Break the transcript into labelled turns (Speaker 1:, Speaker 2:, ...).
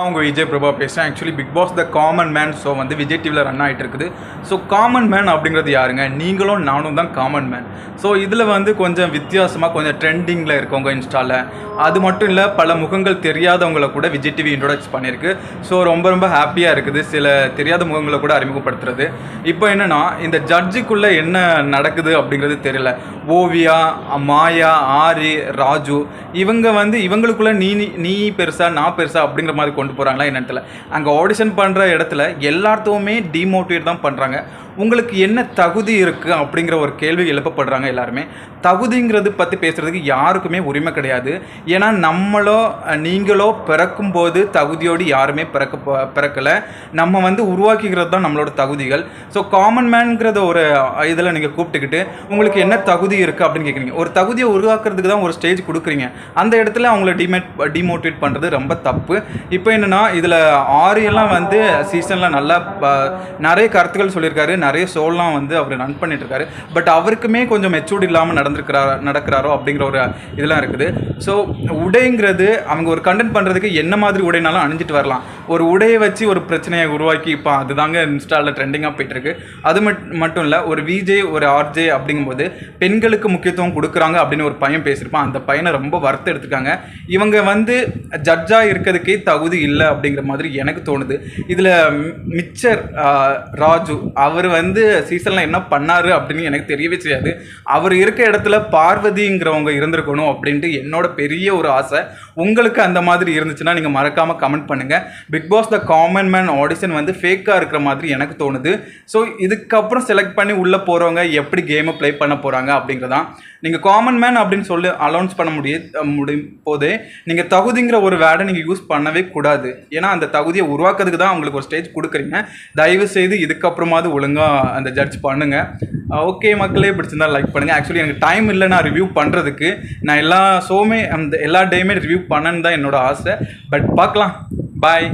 Speaker 1: அவங்க விஜய் பிரபா பேசுகிறேன். Actually Bigg Boss the common man show வந்து விஜய் டிவியில் ரன் ஆகிட்டு இருக்குது. ஸோ காமன் மேன் அப்படிங்கிறது யாருங்க? நீங்களும் நானும் தான் காமன் மேன். ஸோ இதில் வந்து கொஞ்சம் வித்தியாசமாக கொஞ்சம் ட்ரெண்டிங்கில் இருக்கவங்க இன்ஸ்டாவில், அது மட்டும் இல்லை பல முகங்கள் தெரியாதவங்களை கூட விஜய் டிவி இன்ட்ரோடக்ஸ் பண்ணியிருக்கு. ஸோ ரொம்ப ரொம்ப ஹாப்பியாக இருக்குது சில தெரியாத முகங்களை கூட அறிமுகப்படுத்துறது. இப்போ என்னென்னா இந்த ஜட்ஜுக்குள்ளே என்ன நடக்குது அப்படிங்கிறது தெரியல. ஓவியா, மாயா, ஆரி, ராஜு இவங்க வந்து இவங்களுக்குள்ளே நீ பெருசா நான் பெருசா அப்படிங்கிற மாதிரி கொண்டு போகிறாங்களா என்னத்துல. அங்கே ஆடிஷன் பண்ணுற இடத்துல எல்லாத்துக்குமே டிமோட்டிவேட் தான் பண்ணுறாங்க. உங்களுக்கு என்ன தகுதி இருக்குது அப்படிங்கிற ஒரு கேள்வி எழுப்பப்படுறாங்க எல்லாருமே. தகுதிங்கிறது பற்றி பேசுகிறதுக்கு யாருக்குமே உரிமை கிடையாது. ஏன்னா நீங்களோ பிறக்கும்போது தகுதியோடு யாருமே பிறக்கலை. நம்ம வந்து உருவாக்கிக்கிறது தான் நம்மளோட தகுதிகள். ஸோ காமன் மேன்கிறத ஒரு இதில் நீங்கள் கூப்பிட்டுக்கிட்டு உங்களுக்கு என்ன தகுதி இருக்குது அப்படின்னு கேட்குறீங்க. ஒரு தகுதியை உருவாக்குறதுக்கு தான் ஒரு ஸ்டேஜ் கொடுக்குறீங்க. அந்த இடத்துல அவங்கள டிமோட்டிவேட் பண்ணுறது ரொம்ப தப்பு. இப்போ என்னென்னா இதில் ஆரியெல்லாம் வந்து சீசனில் நல்லா நிறைய கருத்துக்கள் சொல்லியிருக்காரு, நிறைய ஷோலாம் வந்து அவர் ரன் பண்ணிட்டு இருக்காரு. பட் அவருக்குமே கொஞ்சம் மெச்சூர்ட் இல்லாமல் நடக்கிறாரோ அப்படிங்கிற ஒரு இதெல்லாம் இருக்குது. ஸோ உடைங்கிறது அவங்க ஒரு கண்டென்ட் பண்ணுறதுக்கு என்ன மாதிரி உடைனாலும் அணிஞ்சிட்டு வரலாம். ஒரு உடையை வச்சு ஒரு பிரச்சனையை உருவாக்கி இப்போ அதுதாங்க இன்ஸ்டாவில் ட்ரெண்டிங்காக போயிட்டுருக்கு. அது மட்டும் இல்லை, ஒரு விஜே ஒரு ஆர்ஜே அப்படிங்கும்போது பெண்களுக்கு முக்கியத்துவம் கொடுக்குறாங்க அப்படின்னு ஒரு பையன் பேசியிருப்பான். அந்த பையனை ரொம்ப வருத்தம் எடுத்துக்காங்க. இவங்க வந்து ஜட்ஜாக இருக்கிறதுக்கே தகுதி இல்லை அப்படிங்கிற மாதிரி எனக்கு தோணுது. இதில் மிச்சர் ராஜு அவர் வந்து சீசனில் என்ன பண்ணார் அப்படின்னு எனக்கு தெரியவே செய்யாது. அவர் இருக்க இடத்துல பார்வதிங்கிறவங்க இருந்திருக்கணும் அப்படின்ட்டு என்னோட பெரிய ஒரு ஆசை. உங்களுக்கு அந்த மாதிரி இருந்துச்சுன்னா நீங்கள் மறக்காமல் கமெண்ட் பண்ணுங்கள். Bigg Boss the common man audition வந்து ஃபேக்காக இருக்கிற மாதிரி எனக்கு தோணுது. ஸோ இதுக்கப்புறம் செலக்ட் பண்ணி உள்ளே போகிறவங்க எப்படி கேமை ப்ளே பண்ண போகிறாங்க அப்படிங்கிறதான். நீங்கள் காமன் மேன் அப்படின்னு சொல்லி அலௌன்ஸ் பண்ண முடியும் போதே நீங்கள் தகுதிங்கிற ஒரு வேர்டை நீங்கள் யூஸ் பண்ணவே கூடாது. ஏன்னா அந்த தகுதியை உருவாக்குறதுக்கு தான் உங்களுக்கு ஒரு ஸ்டேஜ் கொடுக்குறீங்க. தயவு செய்து இதுக்கப்புறமாவது ஒழுங்காக அந்த ஜட்ஜ் பண்ணுங்கள். ஓகே மக்களே, பிடிச்சிருந்தா லைக் பண்ணுங்கள். ஆக்சுவலி எனக்கு டைம் இல்லை நான் ரிவ்யூ பண்ணுறதுக்கு. நான் எல்லா டேயுமே ரிவ்யூ பண்ணணுன்னு தான் என்னோடய ஆசை. பட் பார்க்கலாம். பாய்.